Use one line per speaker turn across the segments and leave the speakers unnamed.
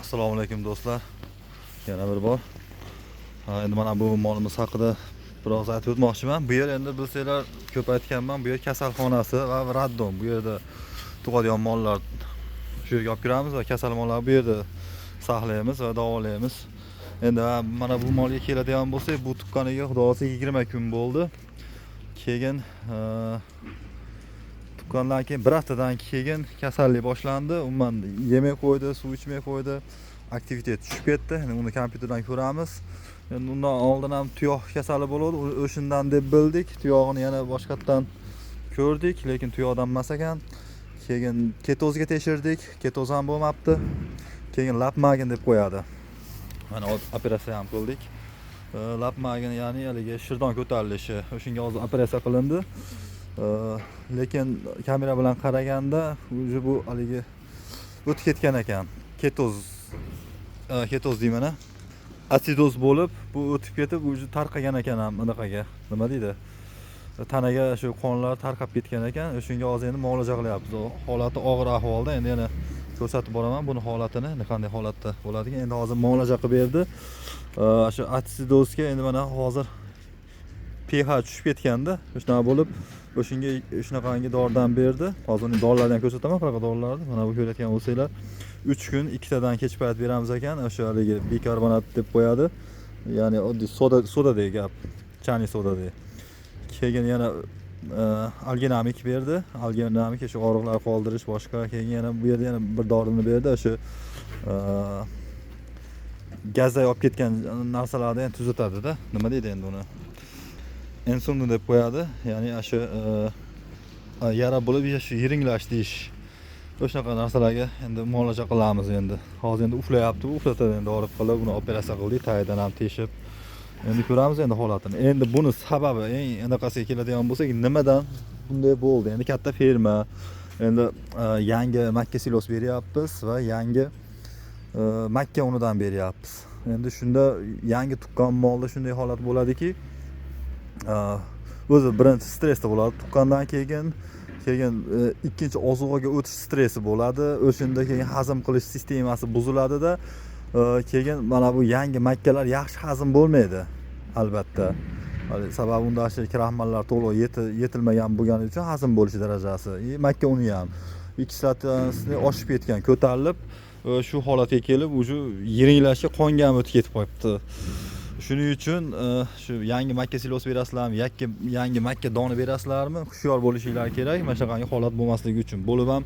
Assalomu alaykum do'stlar. Yana bir bor. Endi mana bu molimiz haqida biroz aytib o'tmoqchiman. Bu yer endi bilsanglar ko'p aytganman, bu yer kasalxonasi va raddom. Bu yerda tug'adigan mollar shu yerga olib kiramiz va kasal mollarni bu yerda saqlaymiz va davolaymiz. Endi mana bu molga keladigan bo'lsak, bu tuqqaniga xudosi 20 kun bo'ldi. Keyin tuqqandan keyin bir haftadan keyin kasallik boshlandi. Umuman yemay qo'ydi, suv ichmay qo'ydi. Aktivitet tushib ketdi. Endi uni kompyuterdan ko'ramiz. Endi undan oldin ham tuyoq kasali bo'ladi. O'shindan deb bildik. Tuyog'ini yana boshqatdan ko'rdik, lekin tuyoqdan emas ekan. Keyin ketozga tekshirdik. Ketoz ham bo'lmabdi. Keyin lapmagin deb qo'yadi. Mana operatsiya ham qildik. Lapmagin ya'ni haligi shirdon ko'tarilishi. O'shunga hozir operatsiya qilindi. Lekin kamera bilan qaraganda bu haligi o'tib ketgan ekan. Ketoz deymana. Atsidoz bo'lib, bu o'tib ketib, tarqagan ekan ham anaqaga. Nima deydi? Tanaga shu qonlar tarqab ketgan ekan. O'shunga hozir endi muolaja qilyapmiz. Holati og'ir ahvolda. Endi yana ko'rsatib boraman buni holatini, qanday holatda bo'ladigan. Endi hozir muolaja qilib berdi. Shu atsidozga endi mana hozir pH tushib ketganda, shunaqa bo'lib, o'shunga shunaqangi doridan berdi. Hozir uning dorilardan ko'rsataman, qanaqa dorilarni. Mana bu ko'rayotgan bo'lsanglar, 3 kun ikkitadan kech payt beramiz ekan. O'sha haligi bikarbonat deb qo'yadi. Ya'ni oddiy sodadek gap, chani sodadek. Keyin yana alginamik berdi. Alginamik shu og'riqlar qoldirish boshqa. Keyin yana bu yerda yana bir dorini berdi. O'sha gazda olib ketgan narsalarni ham tuzatadi-da. Nima deydi endi uni? Insulin deb qo'yadi. Ya'ni shu yara bo'lib shu yiringlash deyish. O'shaqa narsalarga endi muolaja qilamiz endi. Hozir endi uxlayapti, uxlatadi endi olib qilib, uni operatsiya qildik, tagidan ham teshib. Endi ko'ramiz endi holatini. Endi buni sababi, anaqasiga keladigan bo'lsak, nimadan bunday bo'ldi? Endi katta ferma, endi yangi makka silos beryapmiz va yangi makka unidan beryapmiz. Endi shunda yangi tuqqan molda shunday holat bo'ladiki, o'zi birinchi stressda bo'ladi. Tuqqandan keyin ikkinchi ozuqaga o'tish stressi bo'ladi. O'shunda keyin hazm qilish sistemasi buziladi-da. Keyin mana bu yangi makkalar yaxshi hazm bo'lmaydi, albatta. Sababi unda kraxmallar to'liq yetilmagan bo'lgani uchun hazm bo'lish darajasi. Makka uni ham kislotasini oshib ketgan, ko'tarilib, shu holatga kelib, yiringlashga qonga ham o'tib ketib qo'yibdi. Shuning uchun shu yangi makka silos berasizlarmi, yangi makka doni berasizlarmi? Hushyor bo'lishingiz kerak. Mana shunaqangi holat bo'lmasligi uchun. Bo'lib ham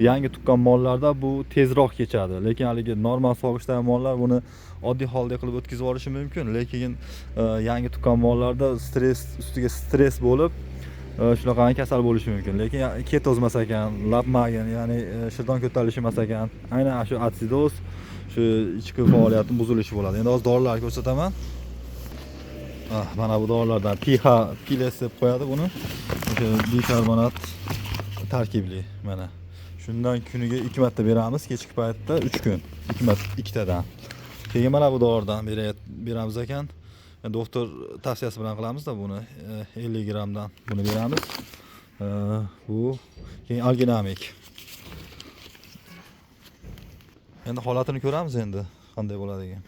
yangi tuqqan mollarda bu tezroq kechadi. Lekin haligi normal sog'ishdagi mollar buni oddiy holda qilib o'tkazib olishi mumkin. Lekin yangi tuqqan mollarda stress ustiga stress bo'lib, shunaqangi kasal bo'lishi mumkin. Lekin ketoz emas ekan, lapmagin, ya'ni shirdon ko'tarilishi emas ekan. Aynan shu atsidoz, shu ichki faoliyatning buzilishi bo'ladi. Endi hozir dorilarni ko'rsataman. Mana bu dorilardan pH piles deb qo'yadi buni. O'sha bikarbonat tarkibli mana. Shundan kuniga 2 marta beramiz, kechki paytda 3 kun. 2 marta ikkitadan. Keyin mana bu doridan beramiz ekan. Doktor tavsiyasi bilan qilamizda buni 50 gramdan buni beramiz. Bu keyin alginamik. Endi holatini ko'ramiz endi qanday bo'ladigan.